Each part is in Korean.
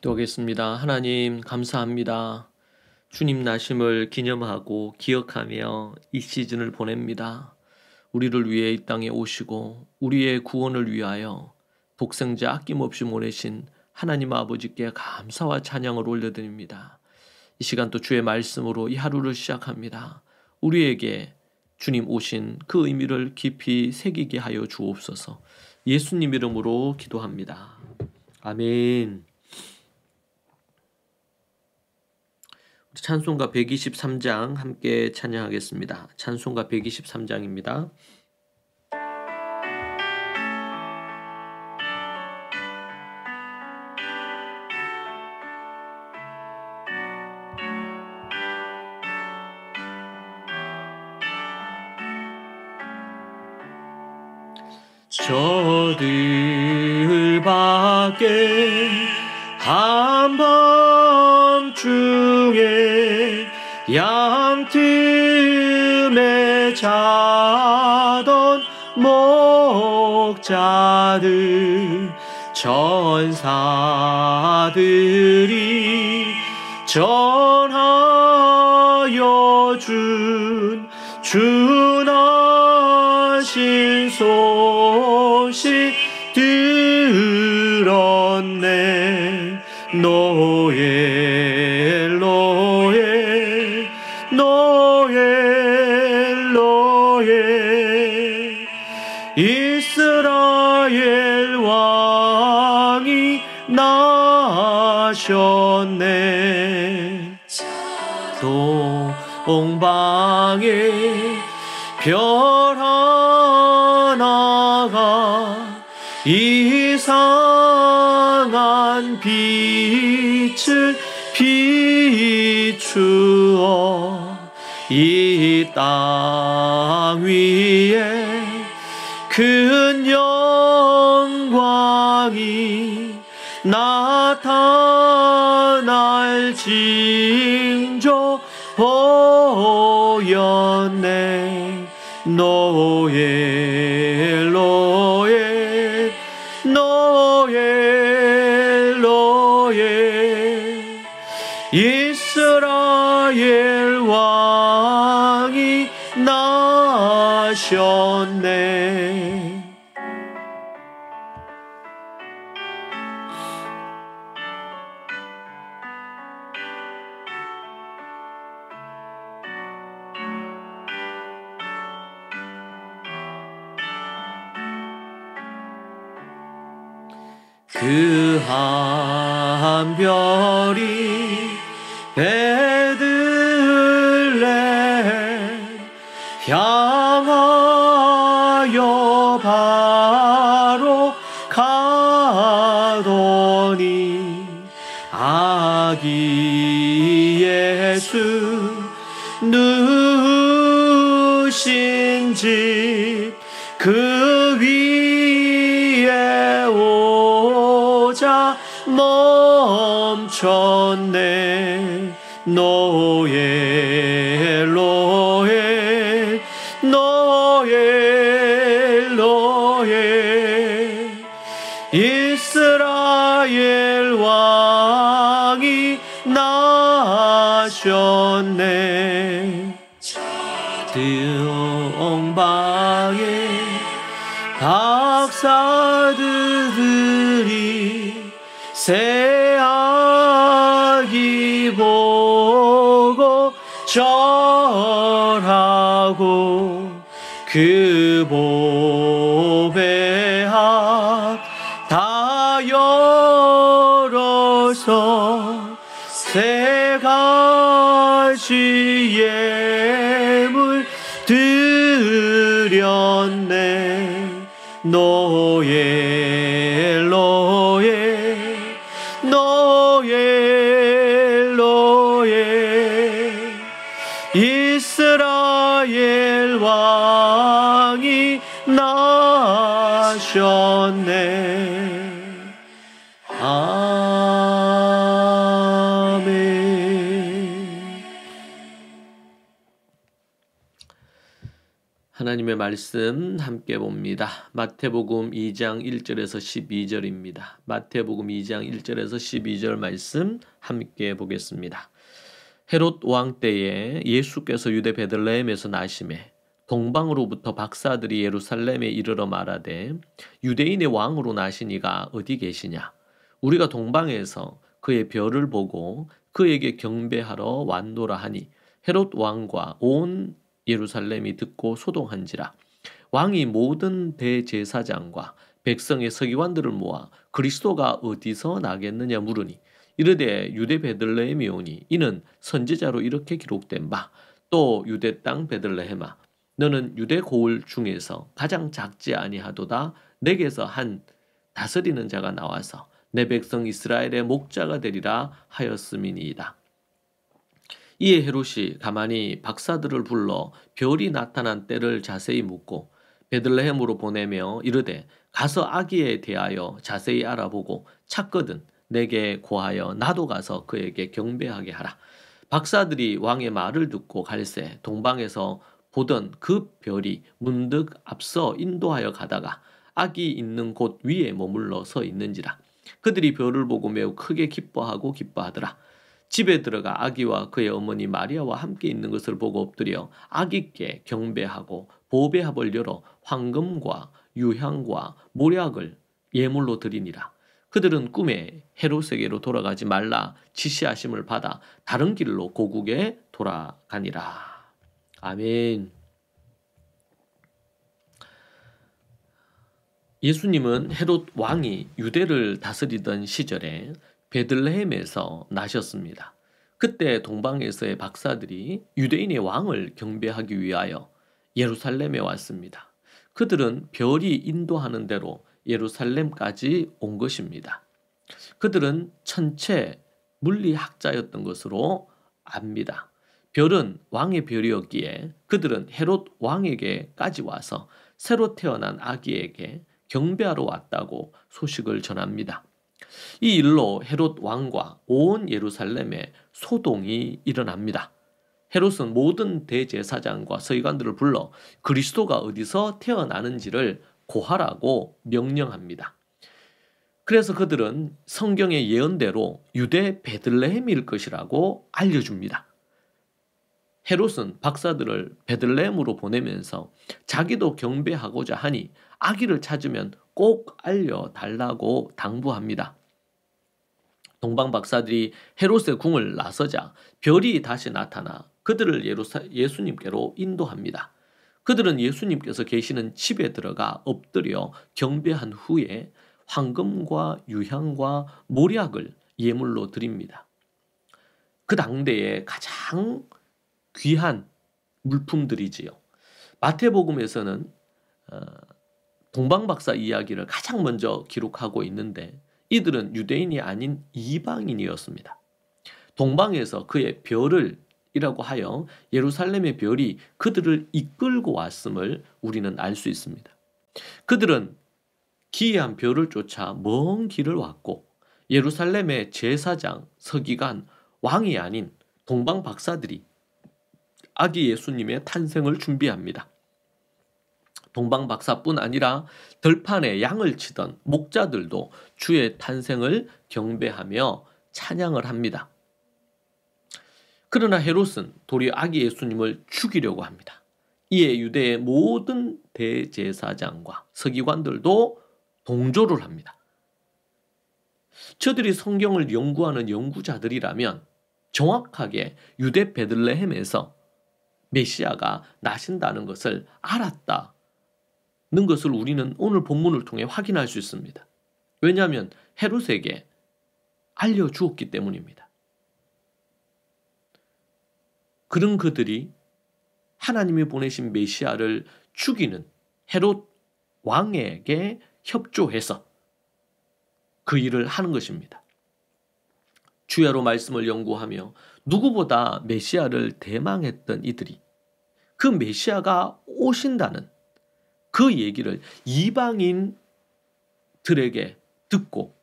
기도하겠습니다. 하나님 감사합니다. 주님 나심을 기념하고 기억하며 이 시즌을 보냅니다. 우리를 위해 이 땅에 오시고 우리의 구원을 위하여 독생자 아낌없이 보내신 하나님 아버지께 감사와 찬양을 올려드립니다. 이 시간 또 주의 말씀으로 이 하루를 시작합니다. 우리에게 주님 오신 그 의미를 깊이 새기게 하여 주옵소서. 예수님 이름으로 기도합니다. 아멘. 찬송가 123장 함께 찬양하겠습니다. 찬송가 123장입니다. 저들 밖에 한밤중에 양틈에 자던 목자들 천사들이 전하여 준 주나신 소식 들었네. 노엘 노엘 노엘 노엘 이스라엘 왕이 나셨네. 동방에 별 하나가 이상한 빛을 비추어 이 땅 위에 큰 영광이 나타날 징조 보였네. 노엘 노엘 노엘 노엘 이스라엘 왕이 나셨네. 그 한 별이 베들레헴 향하여 바로 가더니 아기 예수 누신 집 그 위에 오자 멈췄네. 노엘 노엘 노엘 노엘 이스라엘 왕이 나셨네. 동방에 박사들이 새 아기 보고 절하고 그 보배 앞다 열어서 세 가지 예물 드렸네. 노엘 노엘 노엘 노엘 이스라엘 왕이 나셨네. 아멘. 하나님의 말씀 함께 봅니다. 마태복음 2장 1절에서 12절입니다. 마태복음 2장 1절에서 12절 말씀 함께 보겠습니다. 헤롯 왕 때에 예수께서 유대 베들레헴에서 나시매 동방으로부터 박사들이 예루살렘에 이르러 말하되 유대인의 왕으로 나시니가 어디 계시냐? 우리가 동방에서 그의 별을 보고 그에게 경배하러 왔노라 하니 헤롯 왕과 온 예루살렘이 듣고 소동한지라. 왕이 모든 대제사장과 백성의 서기관들을 모아 그리스도가 어디서 나겠느냐 물으니 이르되 유대 베들레헴이 오니 이는 선지자로 이렇게 기록된 바 또 유대 땅 베들레헴아 너는 유대 고을 중에서 가장 작지 아니하도다. 내게서 한 다스리는 자가 나와서 내 백성 이스라엘의 목자가 되리라 하였음이니이다. 이에 헤롯이 가만히 박사들을 불러 별이 나타난 때를 자세히 묻고 베들레헴으로 보내며 이르되 가서 아기에 대하여 자세히 알아보고 찾거든 내게 고하여 나도 가서 그에게 경배하게 하라. 박사들이 왕의 말을 듣고 갈새 동방에서 보던 그 별이 문득 앞서 인도하여 가다가 아기 있는 곳 위에 머물러 서 있는지라. 그들이 별을 보고 매우 크게 기뻐하더라. 집에 들어가 아기와 그의 어머니 마리아와 함께 있는 것을 보고 엎드려 아기께 경배하고 보배합을 열어 황금과 유향과 모략을 예물로 드리니라. 그들은 꿈에 헤롯에게로 돌아가지 말라 지시하심을 받아 다른 길로 고국에 돌아가니라. 아멘. 예수님은 헤롯 왕이 유대를 다스리던 시절에 베들레헴에서 나셨습니다. 그때 동방에서의 박사들이 유대인의 왕을 경배하기 위하여 예루살렘에 왔습니다. 그들은 별이 인도하는 대로 예루살렘까지 온 것입니다. 그들은 천체 물리학자였던 것으로 압니다. 별은 왕의 별이었기에 그들은 헤롯 왕에게까지 와서 새로 태어난 아기에게 경배하러 왔다고 소식을 전합니다. 이 일로 헤롯 왕과 온 예루살렘에 소동이 일어납니다. 헤롯은 모든 대제사장과 서기관들을 불러 그리스도가 어디서 태어나는지를 고하라고 명령합니다. 그래서 그들은 성경의 예언대로 유대 베들레헴일 것이라고 알려줍니다. 헤롯은 박사들을 베들레헴으로 보내면서 자기도 경배하고자 하니 아기를 찾으면 꼭 알려달라고 당부합니다. 동방 박사들이 헤롯의 궁을 나서자 별이 다시 나타나 그들을 예수님께로 인도합니다. 그들은 예수님께서 계시는 집에 들어가 엎드려 경배한 후에 황금과 유향과 모략을 예물로 드립니다. 그 당대에 가장 귀한 물품들이지요. 마태복음에서는 동방박사 이야기를 가장 먼저 기록하고 있는데 이들은 유대인이 아닌 이방인이었습니다. 동방에서 그의 별을이라고 하여 예루살렘의 별이 그들을 이끌고 왔음을 우리는 알 수 있습니다. 그들은 기이한 별을 쫓아 먼 길을 왔고 예루살렘의 제사장, 서기관, 왕이 아닌 동방 박사들이 아기 예수님의 탄생을 준비합니다. 동방 박사뿐 아니라 들판에 양을 치던 목자들도 주의 탄생을 경배하며 찬양을 합니다. 그러나 헤롯은 도리어 아기 예수님을 죽이려고 합니다. 이에 유대의 모든 대제사장과 서기관들도 동조를 합니다. 저들이 성경을 연구하는 연구자들이라면 정확하게 유대 베들레헴에서 메시아가 나신다는 것을 알았다는 것을 우리는 오늘 본문을 통해 확인할 수 있습니다. 왜냐하면 헤롯에게 알려주었기 때문입니다. 그런 그들이 하나님이 보내신 메시아를 죽이는 헤롯 왕에게 협조해서 그 일을 하는 것입니다. 주야로 말씀을 연구하며 누구보다 메시아를 대망했던 이들이 그 메시아가 오신다는 그 얘기를 이방인들에게 듣고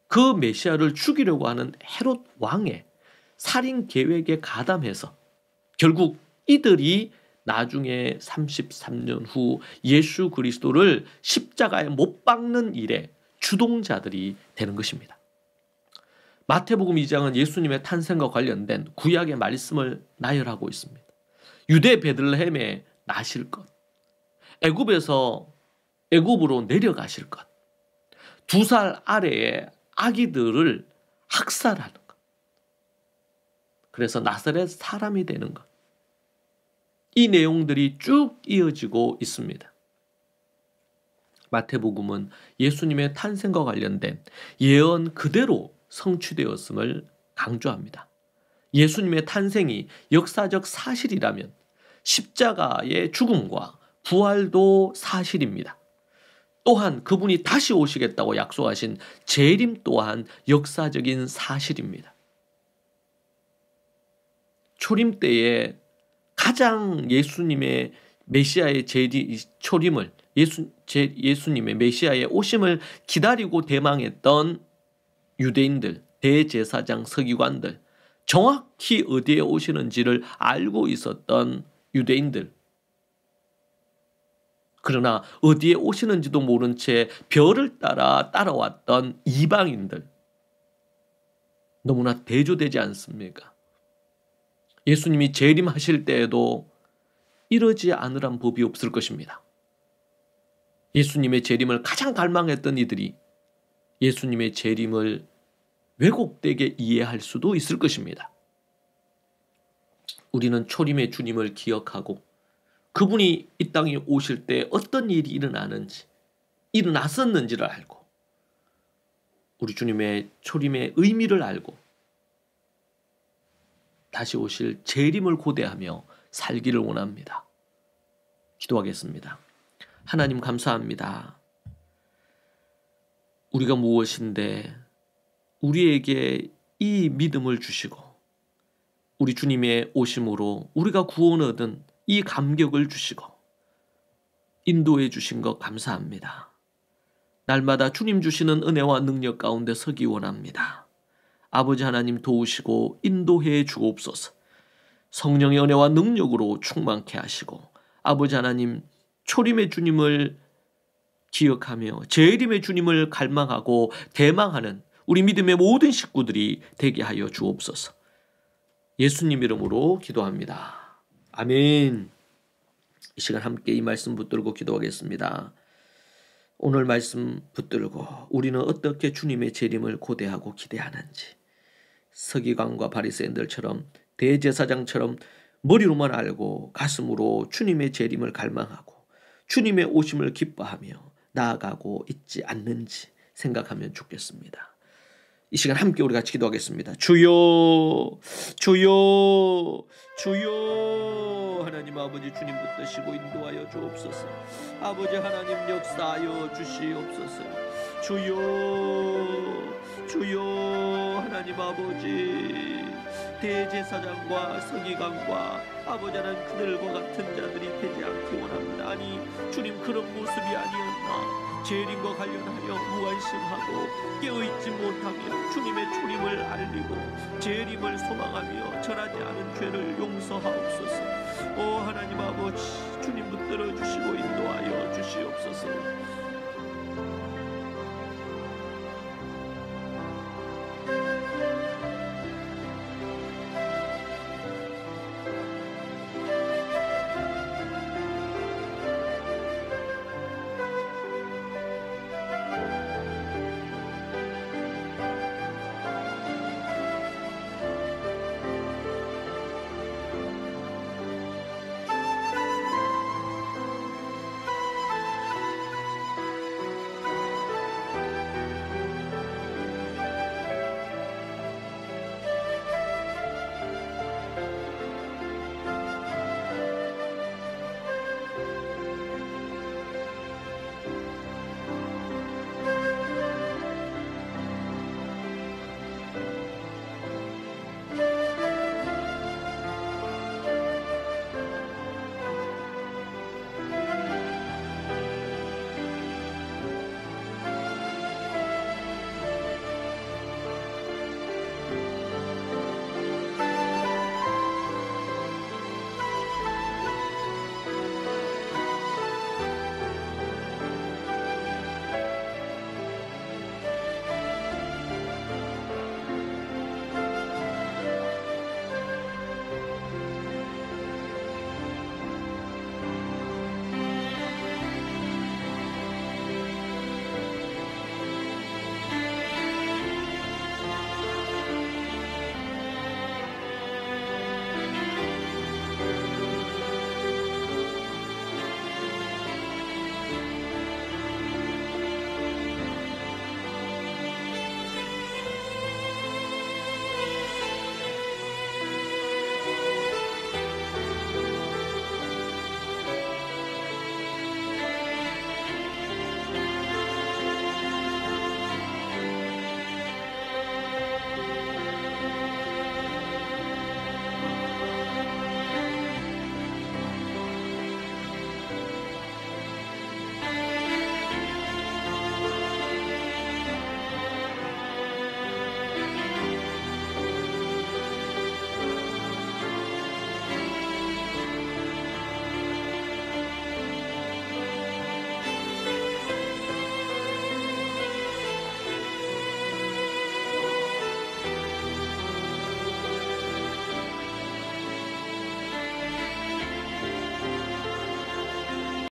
그 메시아를 죽이려고 하는 헤롯 왕의 살인 계획에 가담해서 결국 이들이 나중에 33년 후 예수 그리스도를 십자가에 못 박는 일에 주동자들이 되는 것입니다. 마태복음 2장은 예수님의 탄생과 관련된 구약의 말씀을 나열하고 있습니다. 유대 베들레헴에 나실 것, 애굽으로 내려가실 것, 2살 아래의 아기들을 학살하는 것, 그래서 나사렛 사람이 되는 것, 이 내용들이 쭉 이어지고 있습니다. 마태복음은 예수님의 탄생과 관련된 예언 그대로 성취되었음을 강조합니다. 예수님의 탄생이 역사적 사실이라면 십자가의 죽음과 부활도 사실입니다. 또한 그분이 다시 오시겠다고 약속하신 재림 또한 역사적인 사실입니다. 초림 때에 가장 예수님의 메시아의 초림을 예수님의 메시아의 오심을 기다리고 대망했던 유대인들, 대제사장, 서기관들, 정확히 어디에 오시는지를 알고 있었던 유대인들, 그러나 어디에 오시는지도 모른 채 별을 따라왔던 이방인들, 너무나 대조되지 않습니까? 예수님이 재림하실 때에도 이러지 않으란 법이 없을 것입니다. 예수님의 재림을 가장 갈망했던 이들이 예수님의 재림을 왜곡되게 이해할 수도 있을 것입니다. 우리는 초림의 주님을 기억하고 그분이 이 땅에 오실 때 어떤 일이 일어났었는지를 알고 우리 주님의 초림의 의미를 알고 다시 오실 재림을 고대하며 살기를 원합니다. 기도하겠습니다. 하나님 감사합니다. 우리가 무엇인데 우리에게 이 믿음을 주시고 우리 주님의 오심으로 우리가 구원을 얻은 이 감격을 주시고 인도해 주신 것 감사합니다. 날마다 주님 주시는 은혜와 능력 가운데 서기 원합니다. 아버지 하나님 도우시고 인도해 주옵소서. 성령의 은혜와 능력으로 충만케 하시고 아버지 하나님 초림의 주님을 기억하며 재림의 주님을 갈망하고 대망하는 우리 믿음의 모든 식구들이 되게 하여 주옵소서. 예수님 이름으로 기도합니다. 아멘. 이 시간 함께 이 말씀 붙들고 기도하겠습니다. 오늘 말씀 붙들고 우리는 어떻게 주님의 재림을 고대하고 기대하는지 서기관과 바리새인들처럼 대제사장처럼 머리로만 알고 가슴으로 주님의 재림을 갈망하고 주님의 오심을 기뻐하며 나아가고 있지 않는지 생각하면 좋겠습니다. 이 시간 함께 우리 같이 기도하겠습니다. 주여 주여 주여. 하나님 아버지 주님 붙드시고 인도하여 주옵소서. 아버지 하나님 역사하여 주시옵소서. 주여 주여. 하나님 아버지 대제사장과 서기관과 아버지 하나님 그들과 같은 자들이 되지 않기 원합니다. 아니 주님 그런 모습이 아니었나. 재림과 관련하여 무관심하고 깨어있지 못하며 주님의 초림을 알리고 재림을 소망하며 절하지 않은 죄를 용서하옵소서. 오 하나님 아버지 주님 붙들어 주시고 인도하여 주시옵소서.